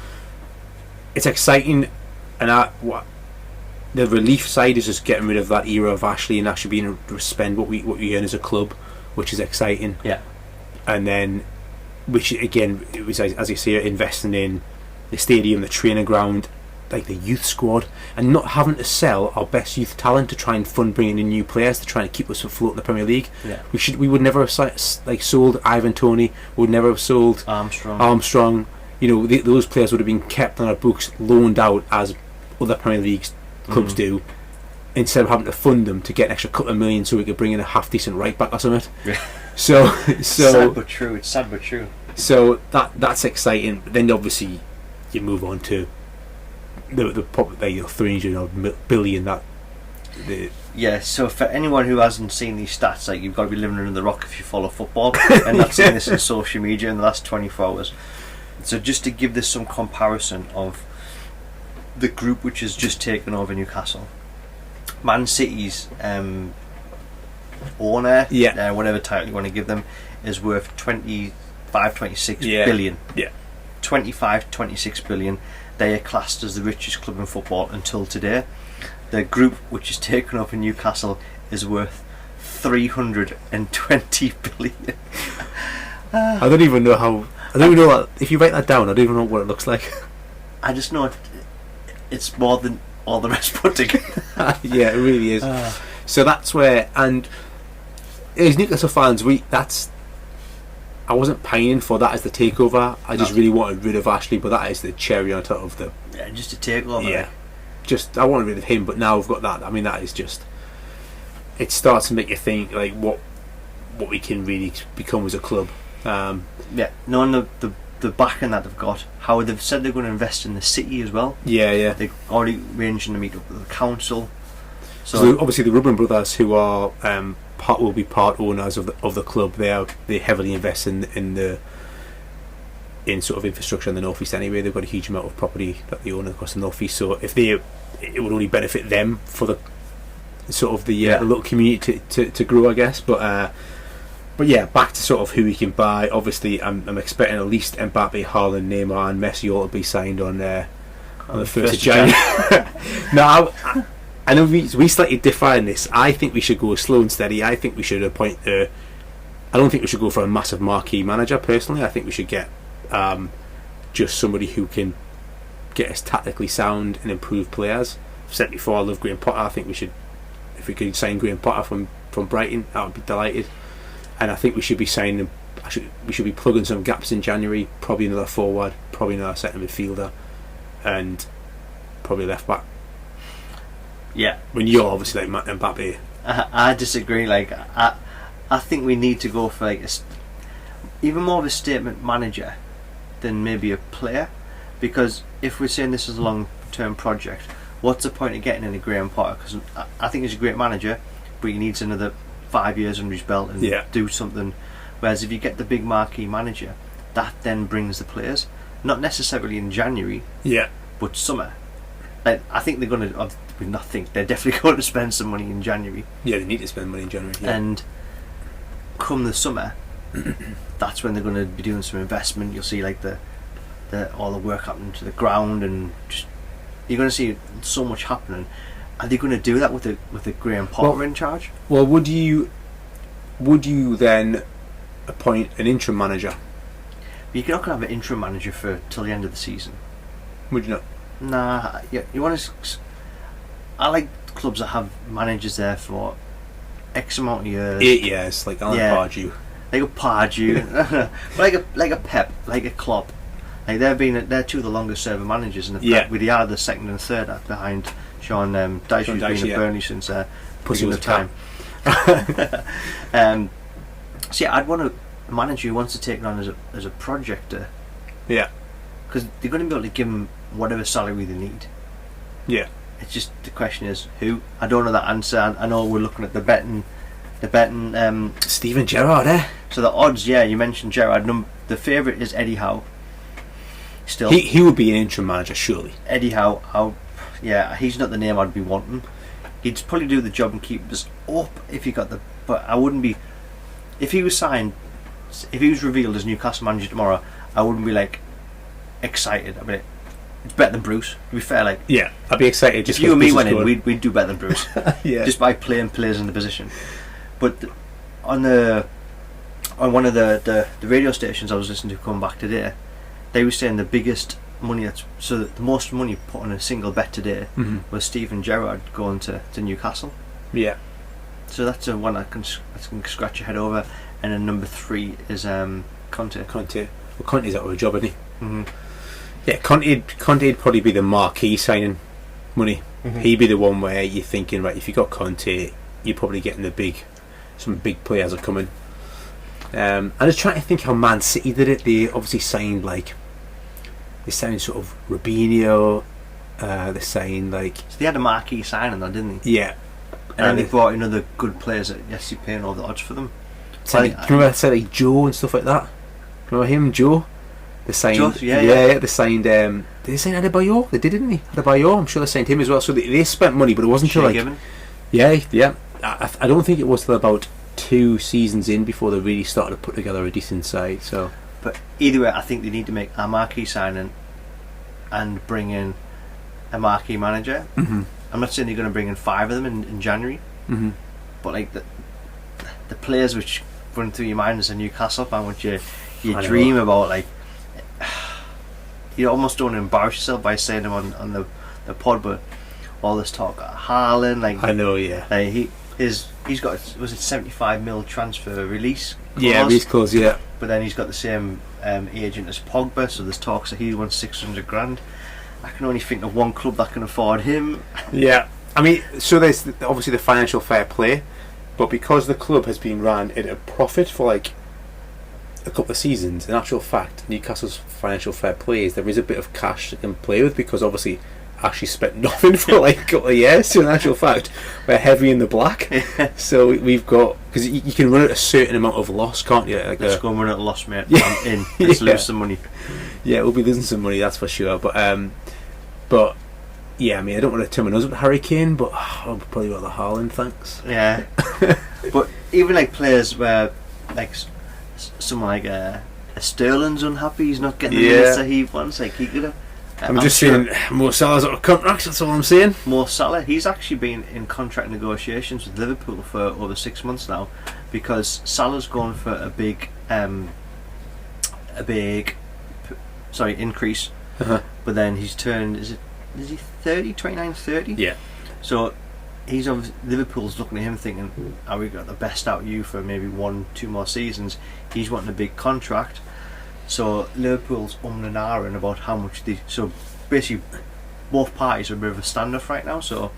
it's exciting, and the relief side is just getting rid of that era of Ashley and actually being able to spend what we earn as a club, which is exciting. And then, which again, it was as you say, investing in the stadium, the training ground, like the youth squad, and not having to sell our best youth talent to try and fund bringing in new players to try and keep us afloat in the Premier League. We would never have sold Ivan Toney. We would never have sold Armstrong. Those players would have been kept on our books, loaned out as other Premier League clubs do, instead of having to fund them to get an extra couple of million so we could bring in a half decent right back or something. So sad but true. It's sad but true. So that's exciting. But then obviously you move on to the probably 300 billion that. So for anyone who hasn't seen these stats, like you've got to be living under the rock if you follow football and not seen this in social media in the last 24 hours. So just to give this some comparison of the group which has just taken over Newcastle, Man City's owner, whatever title you want to give them, is worth 26 billion. 26 billion. They are classed as the richest club in football until today. The group which is taken up in Newcastle is worth 320 billion. I don't even know how. I don't even know if you write that down. I don't even know what it looks like. I just know it's more than all the rest put together. Yeah, it really is. So that's where, and as Newcastle fans, I wasn't pining for that as the takeover. I just really wanted rid of Ashley, but that is the cherry on top of the. Just a takeover. I want rid of him, but now we've got that. I mean, that is just, it starts to make you think like what we can really become as a club. Knowing the backing that they've got, how they've said they're going to invest in the city as well. Yeah. They're already arranging to meet up with the council. So obviously the Rubin brothers, who are will be part owners of the club, they heavily invest in sort of infrastructure in the North East anyway. They've got a huge amount of property that they own across the North East. So it would only benefit them for the sort of the little community to grow, I guess. But yeah, back to sort of who we can buy. Obviously, I'm expecting at least Mbappe, Haaland, Neymar, and Messi all to be signed on the 1st of January. No, I know we slightly differ in this. I think we should go slow and steady. I think we should appoint. I don't think we should go for a massive marquee manager. Personally, I think we should get just somebody who can get us tactically sound and improve players. I've said before, I love Graham Potter. I think we should, if we could sign Graham Potter from Brighton, I would be delighted. And I think we should be signing. We should be plugging some gaps in January. Probably another forward, probably another centre midfielder, and probably left back. Yeah. When you're obviously like Mbappe. I disagree. Like I think we need to go for like even more of a statement manager than maybe a player, because if we're saying this is a long-term project, what's the point of getting in a Graham Potter? Because I think he's a great manager, but he needs another 5 years under his belt and do something. Whereas if you get the big marquee manager, that then brings the players, not necessarily in January, but summer. Like, I think they're going to. They're definitely going to spend some money in January. Yeah, they need to spend money in January. Yeah. And come the summer, that's when they're going to be doing some investment. You'll see like the all the work happening to the ground, and just you're going to see so much happening. Are they going to do that with the Graham Potter in charge? Well, would you then appoint an interim manager? But you're not going to have an interim manager till the end of the season. Would you not? Nah, you want to. I like clubs that have managers there for X amount of years. 8 years, like Alan Pardew. Like a Pardew, like a Pep, like a Klopp. Like they're two of the longest serving managers in the we are the second and third behind Sean Dyche, who's been at Burnley since beginning of time. So I'd want a manager who wants to take it on as a projector. Yeah. Because they're going to be able to give them whatever salary they need. Yeah. It's just the question is who. I don't know that answer. I know we're looking at the betting. Steven Gerrard, So the odds, you mentioned Gerrard. The favourite is Eddie Howe. Still, he would be an interim manager, surely. Eddie Howe, he's not the name I'd be wanting. He'd probably do the job and keep us up if he got the. But I wouldn't be. If he was signed, if he was revealed as Newcastle manager tomorrow, I wouldn't be like excited. I'd be like, it's better than Bruce. To be fair, like I'd be excited. Just if you and me went in, we'd do better than Bruce. Just by playing players in the position. But on one of the radio stations I was listening to come back today, they were saying the biggest money the most money put on a single bet today was Steven Gerrard going to Newcastle. Yeah. So that's the one I can scratch your head over. And then number 3 is Conte. Well, Conte's out of a job, isn't he? Mm-hmm. Yeah, Conte'd probably be the marquee signing money. Mm-hmm. He'd be the one where you're thinking, right, if you got Conte, you're probably getting some big players are coming. I was trying to think how Man City did it. They obviously signed sort of Robinho. They signed So they had a marquee signing though, didn't they? Yeah. And then they brought in other good players that you're paying all the odds for them. Remember I said like Joe and stuff like that? Remember him, Joe? They signed, they signed. Did they sign Adebayor? They did, didn't they? Adebayor, I'm sure they signed him as well. So they spent money, but it wasn't until I don't think it was till about 2 seasons in before they really started to put together a decent side. So, but either way, I think they need to make a marquee signing and bring in a marquee manager. Mm-hmm. I'm not saying they're going to bring in 5 of them in January, but like the players which run through your mind as a Newcastle fan, which you dream about, like. You almost don't embarrass yourself by saying them on the pod, but all this talk Haaland, like I know, like he's got, was it 75 mil transfer release clause? Release clause, but then he's got the same agent as Pogba, so there's talks that he wants 600 grand. I can only think of one club that can afford him. Yeah, I mean, so there's obviously the financial fair play, but because the club has been run at a profit for like a couple of seasons, in actual fact, Newcastle's financial fair play is there is a bit of cash they can play with, because obviously actually spent nothing for like a couple of years. So in actual fact, we're heavy in the black. So we've got, because you can run at a certain amount of loss, can't you? Like let's go and run at a loss, mate. I'm in. Let's lose some money. Yeah, we'll be losing some money, that's for sure. But yeah, I mean, I don't want to turn my nose up at Harry Kane, but I'll probably go to Haaland, thanks. Yeah. But even like players where like someone like a Sterling's unhappy, he's not getting the minutes that he wants. Like he could have. I'm just saying, Mo Salah's out of contract, that's all I'm saying. Mo Salah, he's actually been in contract negotiations with Liverpool for over 6 months now, because Salah's gone for a big increase, but then he's turned, is he 30, 29, 30? Yeah. So he's obviously, Liverpool's looking at him thinking, "Are we got the best out of you for maybe 1-2 more seasons?" He's wanting a big contract. So Liverpool's and ahhing about how much so basically both parties are a bit of a standoff right now. So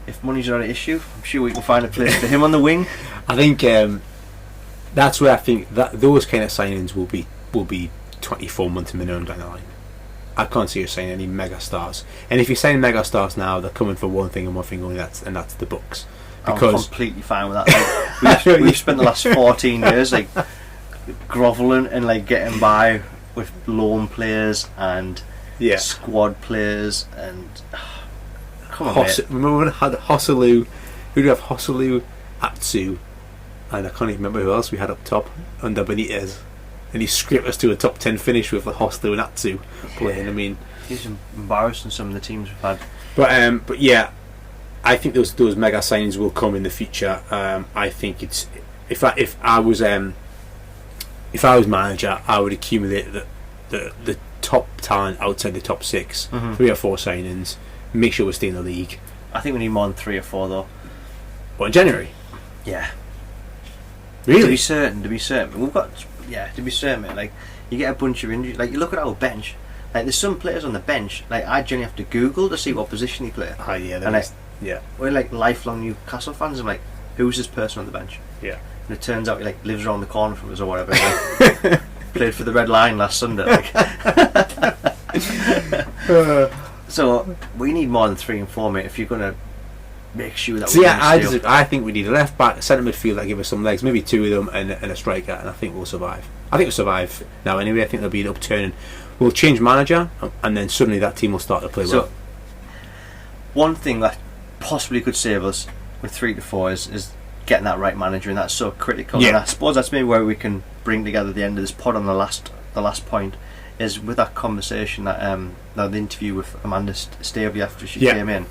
if money's not an issue, I'm sure we can find a place for him on the wing. I think that's where I think that those kind of signings will be 24 months minimum down the line. I can't see you signing any mega stars. And if you sign mega stars now, they're coming for one thing and one thing only, that's the Bucks. Because I'm completely fine with that. Like, we've spent the last 14 years like grovelling and like getting by with loan players and squad players and come on, mate. Remember when we had Hosselu? Who do we have? Hosselu, Atsu, and I can't even remember who else we had up top under Benitez. And he scraped us to a top 10 finish with the Hosselu and Atsu playing. I mean, he's embarrassing some of the teams we've had. But yeah, I think those mega signings will come in the future. I think it's if I was manager, I would accumulate the top talent outside the top 6, 3 or 4 signings. Make sure we stay in the league. I think we need more than 3 or 4 though. What, in January? Yeah. Really? To be certain. We've got. Yeah, to be certain, mate. Like, you get a bunch of injuries. Like, you look at our bench. Like, there's some players on the bench. Like, I generally have to Google to see what position he plays. Ah, yeah, and we're like lifelong Newcastle fans. I'm like, who's this person on the bench? Yeah. And it turns out he like lives around the corner from us or whatever. Like, played for the Red Line last Sunday. Like. So we need more than 3 and 4, mate. If you're gonna make sure that. I think we need a left back, a centre midfield that give us some legs, maybe 2 of them, and a striker, and I think we'll survive. I think we'll survive now anyway. I think there'll be an upturn. We'll change manager, and then suddenly that team will start to play well. One thing that possibly could save us with 3 to 4 is getting that right manager, and that's so critical. Yeah. And I suppose that's maybe where we can bring together the end of this pod on the last point, is with that conversation that the interview with Amanda Stavely after she came in.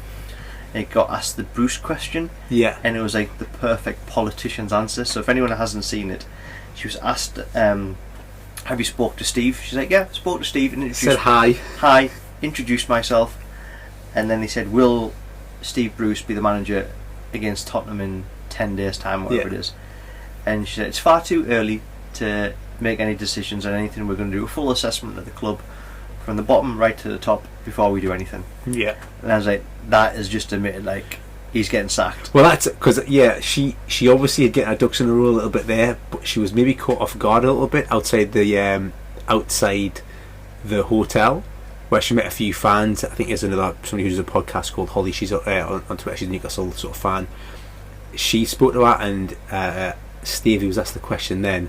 It got asked the Bruce question, and it was like the perfect politician's answer. So if anyone hasn't seen it, she was asked, "Have you spoke to Steve?" She's like, "Yeah, spoke to Steve." And said hi, introduced myself, and then he said, "Will Steve Bruce be the manager against Tottenham in 10 days' time, whatever it is?" And she said, "It's far too early to make any decisions on anything. We're going to do a full assessment of the club from the bottom right to the top before we do anything." Yeah. And I was like, that is just admitted, like, he's getting sacked. Well, that's because she obviously had getting her ducks in a row a little bit there, but she was maybe caught off guard a little bit outside the hotel, where she met a few fans. I think there's somebody who does a podcast called Holly. She's on Twitter. She's a Newcastle sort of fan. She spoke to her, and Stevie was asked the question then,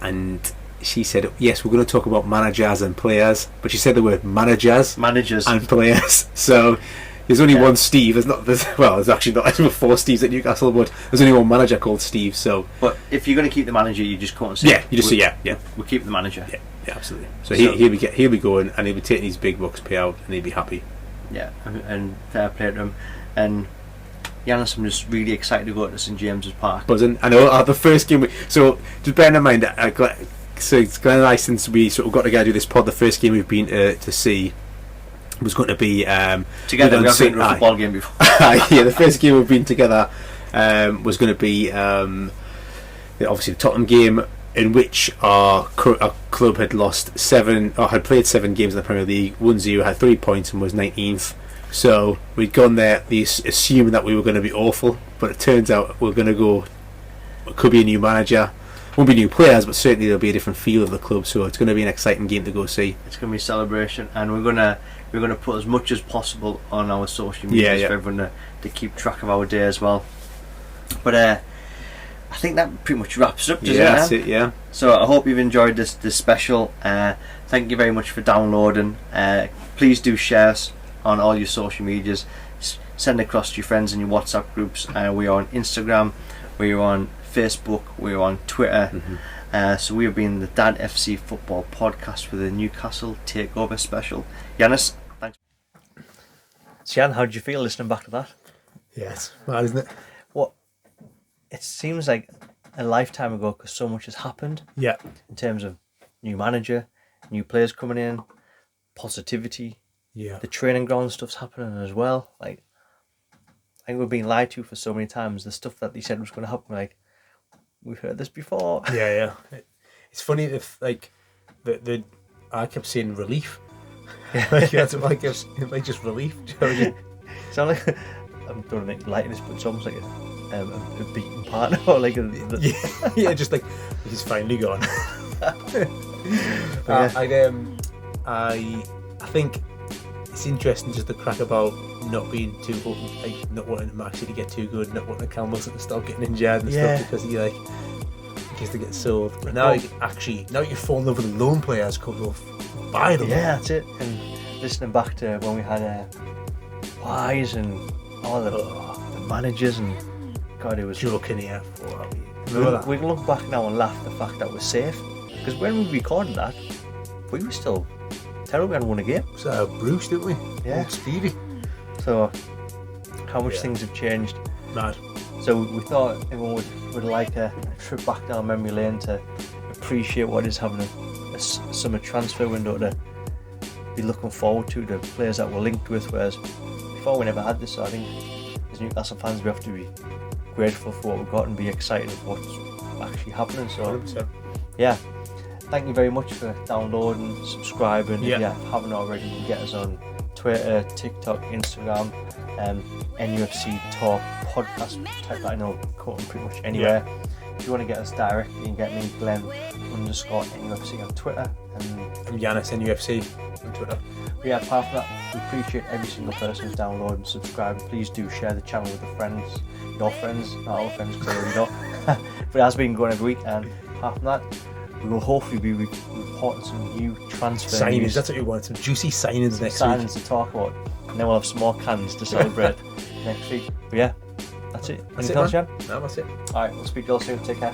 and she said, "Yes, we're going to talk about managers and players," but she said the word managers and players. So there's only one Steve. There's actually not 4 Steves at Newcastle, but there's only one manager called Steve. So, but if you're going to keep the manager, you just can't say. Yeah, you just say we'll keep the manager. Yeah, absolutely. So he'll be going, and he'll be taking his big bucks payout, and he'll be happy. Yeah, and fair play to him. And Giannis, I'm just really excited to go to St James's Park. Buzzing. I know the first game. So just bear in mind that. So it's Glenn and I, since we sort of got together to do this pod, the first game we've been to see was going to be together. We've been to a football game before. Yeah, the first game we've been together was going to be obviously the Tottenham game. in which our club had had played 7 games in the Premier League, 1-0, had 3 points, and was 19th. So we'd gone there, assuming that we were going to be awful, but it turns out we're going to go. It could be a new manager, won't be new players, but certainly there'll be a different feel of the club. So it's going to be an exciting game to go see. It's going to be a celebration, and we're going to put as much as possible on our social media for everyone to keep track of our day as well. But I think that pretty much wraps up. That's it. Yeah. So I hope you've enjoyed this special. Thank you very much for downloading. Please do share us on all your social medias. Send across to your friends in your WhatsApp groups. We are on Instagram, we are on Facebook, we are on Twitter. So we have been the Dad FC Football Podcast for the Newcastle Takeover Special. Yanis, thanks. Jan, how did you feel listening back to that? Yeah, it's mad, isn't it? What? It seems like a lifetime ago because so much has happened. Yeah. In terms of new manager, new players coming in, positivity. Yeah. The training ground stuff's happening as well. Like, I think we've been lied to for so many times. The stuff that they said was going to happen, like, we've heard this before. Yeah. It's funny if the I kept saying relief. That's what I kept like just relief. It's not like I'm trying to make light of this, but it's almost like a beaten partner or like just like he's finally gone. I think it's interesting just the crack about not being too open, like not wanting Maxi to get too good, not wanting Callum Wilson to stop getting injured and stuff because he gets to get sold. But now you fall in love with the loan players coming off, buy them. Yeah, that's it. And listening back to when we had Wise and all the managers and God, it was joking here. We can look back now and laugh at the fact that we're safe because when we recorded that, we were still terrible. We hadn't won a game. So Bruce, didn't we? Yeah. Old Stevie. So how much things have changed. Mad. So we thought everyone would like a trip back down memory lane to appreciate what is having a summer transfer window to be looking forward to, the players that we're linked with, whereas before we never had this. So I think as Newcastle fans we have to be grateful for what we've got and be excited for what's actually happening. So 100%. Yeah, thank you very much for downloading, subscribing. If you haven't already, you can get us on Twitter, TikTok, Instagram, NUFC Talk Podcast. Type that in, it'll come pretty much anywhere. If you want to get us directly, you can get me, Glenn_NUFC on Twitter. And Yanis NUFC on Twitter. But yeah, apart from that, we appreciate every single person who's downloading and subscribing. Please do share the channel with your friends, not our friends, clearly not. But it has been going every week, and apart from that, we will hopefully be reporting some new transfer signings. News. That's what we want. Some juicy signings next week. Signings to talk about, and then we'll have some more cans to celebrate next week. But yeah, that's it. Anything else, Jan? No, that's it. Alright, we'll speak to you all soon. Take care.